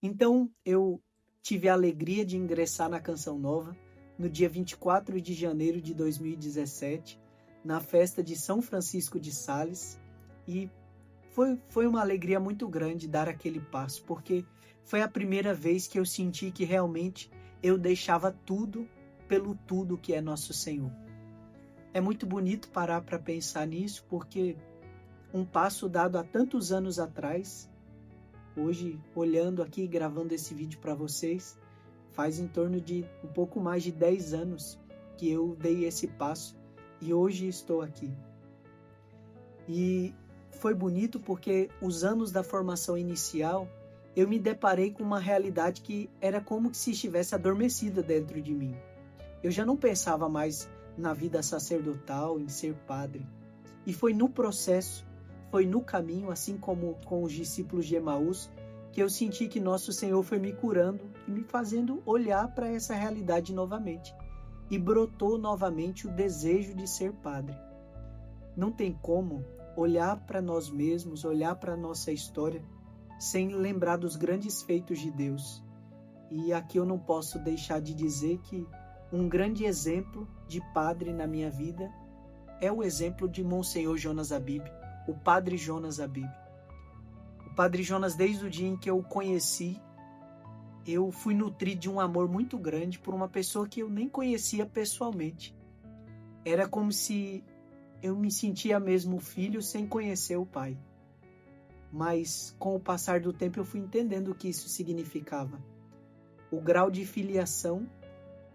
Então, eu tive a alegria de ingressar na Canção Nova no dia 24 de janeiro de 2017, na festa de São Francisco de Sales, e foi uma alegria muito grande dar aquele passo, porque foi a primeira vez que eu senti que realmente eu deixava tudo pelo tudo que é nosso Senhor. É muito bonito parar para pensar nisso, porque um passo dado há tantos anos atrás, hoje, olhando aqui e gravando esse vídeo para vocês, faz em torno de um pouco mais de 10 anos que eu dei esse passo e hoje estou aqui. E foi bonito porque os anos da formação inicial eu me deparei com uma realidade que era como se estivesse adormecida dentro de mim. Eu já não pensava mais na vida sacerdotal, em ser padre. E foi no processo, foi no caminho, assim como com os discípulos de Emaús, que eu senti que nosso Senhor foi me curando e me fazendo olhar para essa realidade novamente. E brotou novamente o desejo de ser padre. Não tem como olhar para nós mesmos, olhar para a nossa história, sem lembrar dos grandes feitos de Deus. E aqui eu não posso deixar de dizer que um grande exemplo de padre na minha vida é o exemplo de Monsenhor Jonas Abib, o Padre Jonas Abib. O Padre Jonas, desde o dia em que eu o conheci, eu fui nutrido de um amor muito grande por uma pessoa que eu nem conhecia pessoalmente. Era como se eu me sentia mesmo filho sem conhecer o pai. Mas com o passar do tempo eu fui entendendo o que isso significava. O grau de filiação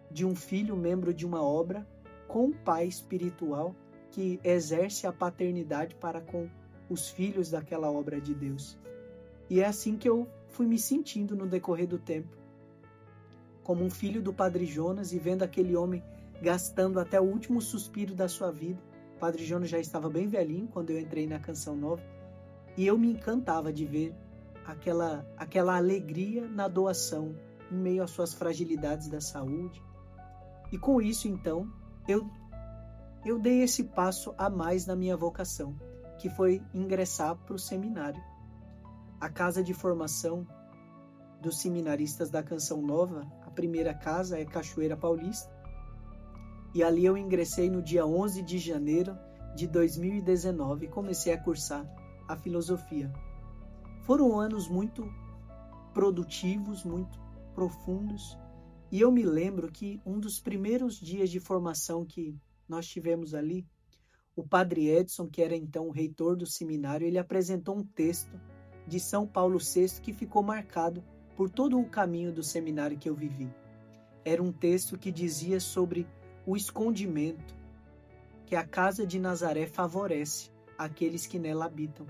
de um filho membro de uma obra com um pai espiritual que exerce a paternidade para com os filhos daquela obra de Deus. E é assim que eu fui me sentindo no decorrer do tempo, como um filho do Padre Jonas, e vendo aquele homem gastando até o último suspiro da sua vida. O Padre Jonas já estava bem velhinho quando eu entrei na Canção Nova, e eu me encantava de ver aquela alegria na doação, em meio às suas fragilidades da saúde. E com isso, então, eu dei esse passo a mais na minha vocação, que foi ingressar para o seminário. A casa de formação dos seminaristas da Canção Nova, a primeira casa é Cachoeira Paulista, e ali eu ingressei no dia 11 de janeiro de 2019 e comecei a cursar a filosofia. Foram anos muito produtivos, muito profundos, e eu me lembro que um dos primeiros dias de formação que nós tivemos ali, o Padre Edson, que era então o reitor do seminário, ele apresentou um texto de São Paulo VI que ficou marcado por todo o caminho do seminário que eu vivi. Era um texto que dizia sobre o escondimento que a casa de Nazaré favorece àqueles que nela habitam.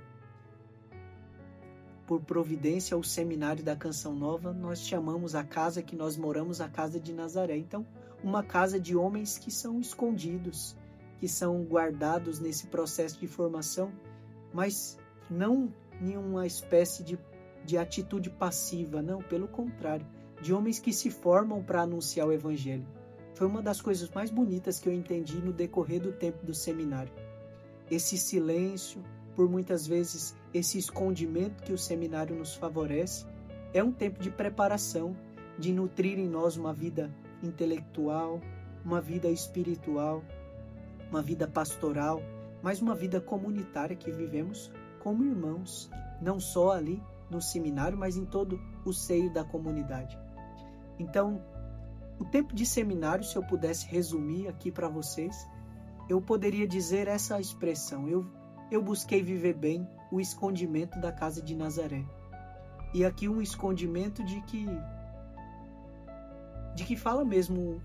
Por providência, o seminário da Canção Nova, nós chamamos a casa que nós moramos a casa de Nazaré. Então, uma casa de homens que são escondidos, que são guardados nesse processo de formação, mas não em uma espécie de atitude passiva, não, pelo contrário, de homens que se formam para anunciar o Evangelho. Foi uma das coisas mais bonitas que eu entendi no decorrer do tempo do seminário. Esse silêncio, por muitas vezes esse escondimento que o seminário nos favorece, é um tempo de preparação, de nutrir em nós uma vida intelectual, uma vida espiritual, uma vida pastoral, mas uma vida comunitária que vivemos como irmãos, não só ali no seminário, mas em todo o seio da comunidade. Então, o tempo de seminário, se eu pudesse resumir aqui para vocês, eu poderia dizer essa expressão: eu busquei viver bem o escondimento da casa de Nazaré. E aqui um escondimento de que fala mesmo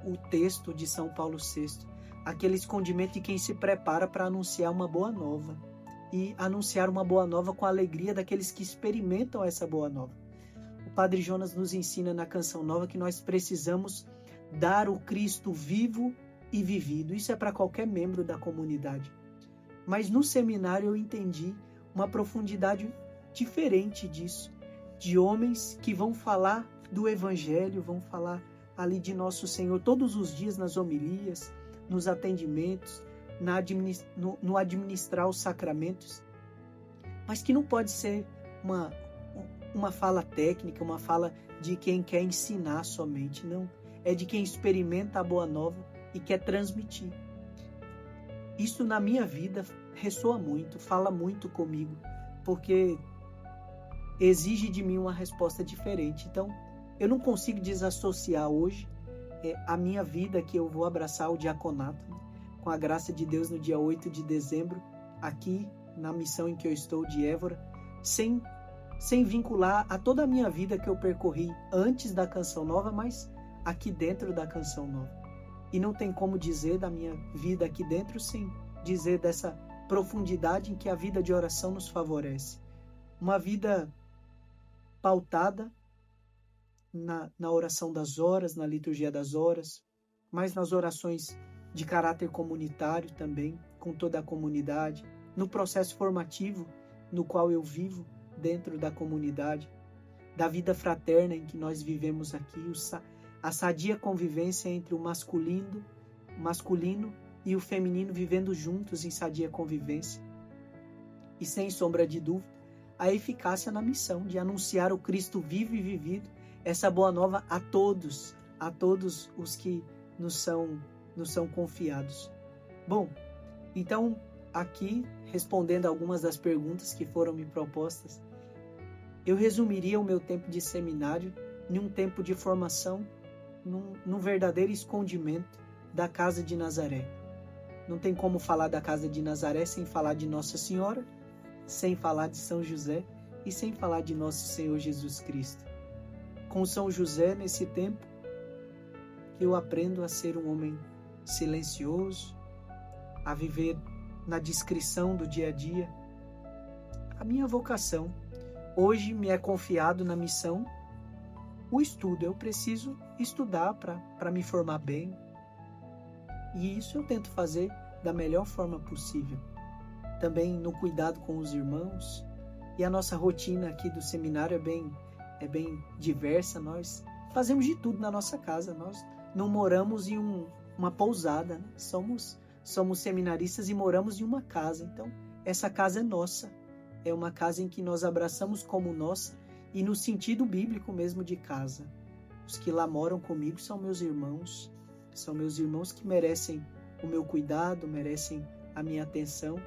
o texto de São Paulo VI, aquele escondimento de quem se prepara para anunciar uma boa nova, e anunciar uma boa nova com a alegria daqueles que experimentam essa boa nova. O Padre Jonas nos ensina na Canção Nova que nós precisamos dar o Cristo vivo e vivido. Isso é para qualquer membro da comunidade. Mas no seminário eu entendi uma profundidade diferente disso, de homens que vão falar do Evangelho, vão falar ali de Nosso Senhor todos os dias nas homilias, nos atendimentos, no administrar os sacramentos, mas que não pode ser uma fala técnica, uma fala de quem quer ensinar somente, não. É de quem experimenta a boa nova e quer transmitir. Isso na minha vida ressoa muito, fala muito comigo, porque exige de mim uma resposta diferente. Então, eu não consigo desassociar hoje a minha vida, que eu vou abraçar o diaconato, né? Com a graça de Deus, no dia 8 de dezembro, aqui na missão em que eu estou de Évora, sem vincular a toda a minha vida que eu percorri antes da Canção Nova, mas aqui dentro da Canção Nova. E não tem como dizer da minha vida aqui dentro sem dizer dessa profundidade em que a vida de oração nos favorece. Uma vida pautada na oração das horas, na liturgia das horas, mas nas orações de caráter comunitário também, com toda a comunidade, no processo formativo no qual eu vivo dentro da comunidade, da vida fraterna em que nós vivemos aqui, a sadia convivência entre o masculino e o feminino vivendo juntos em sadia convivência. E sem sombra de dúvida, a eficácia na missão de anunciar o Cristo vivo e vivido, essa boa nova a todos os que nos são confiados. Bom, então aqui, respondendo algumas das perguntas que foram me propostas, eu resumiria o meu tempo de seminário em um tempo de formação, num verdadeiro escondimento da casa de Nazaré. Não tem como falar da casa de Nazaré sem falar de Nossa Senhora, sem falar de São José e sem falar de nosso Senhor Jesus Cristo. Com São José, nesse tempo, eu aprendo a ser um homem silencioso, a viver na discrição do dia a dia. A minha vocação, hoje me é confiado na missão o estudo. Eu preciso estudar para me formar bem. E isso eu tento fazer da melhor forma possível. Também no cuidado com os irmãos. E a nossa rotina aqui do seminário é bem diversa. Nós fazemos de tudo na nossa casa. Nós não moramos em uma pousada, né? Somos seminaristas e moramos em uma casa. Então, essa casa é nossa. É uma casa em que nós abraçamos como nossa e no sentido bíblico mesmo de casa. Os que lá moram comigo são meus irmãos que merecem o meu cuidado, merecem a minha atenção.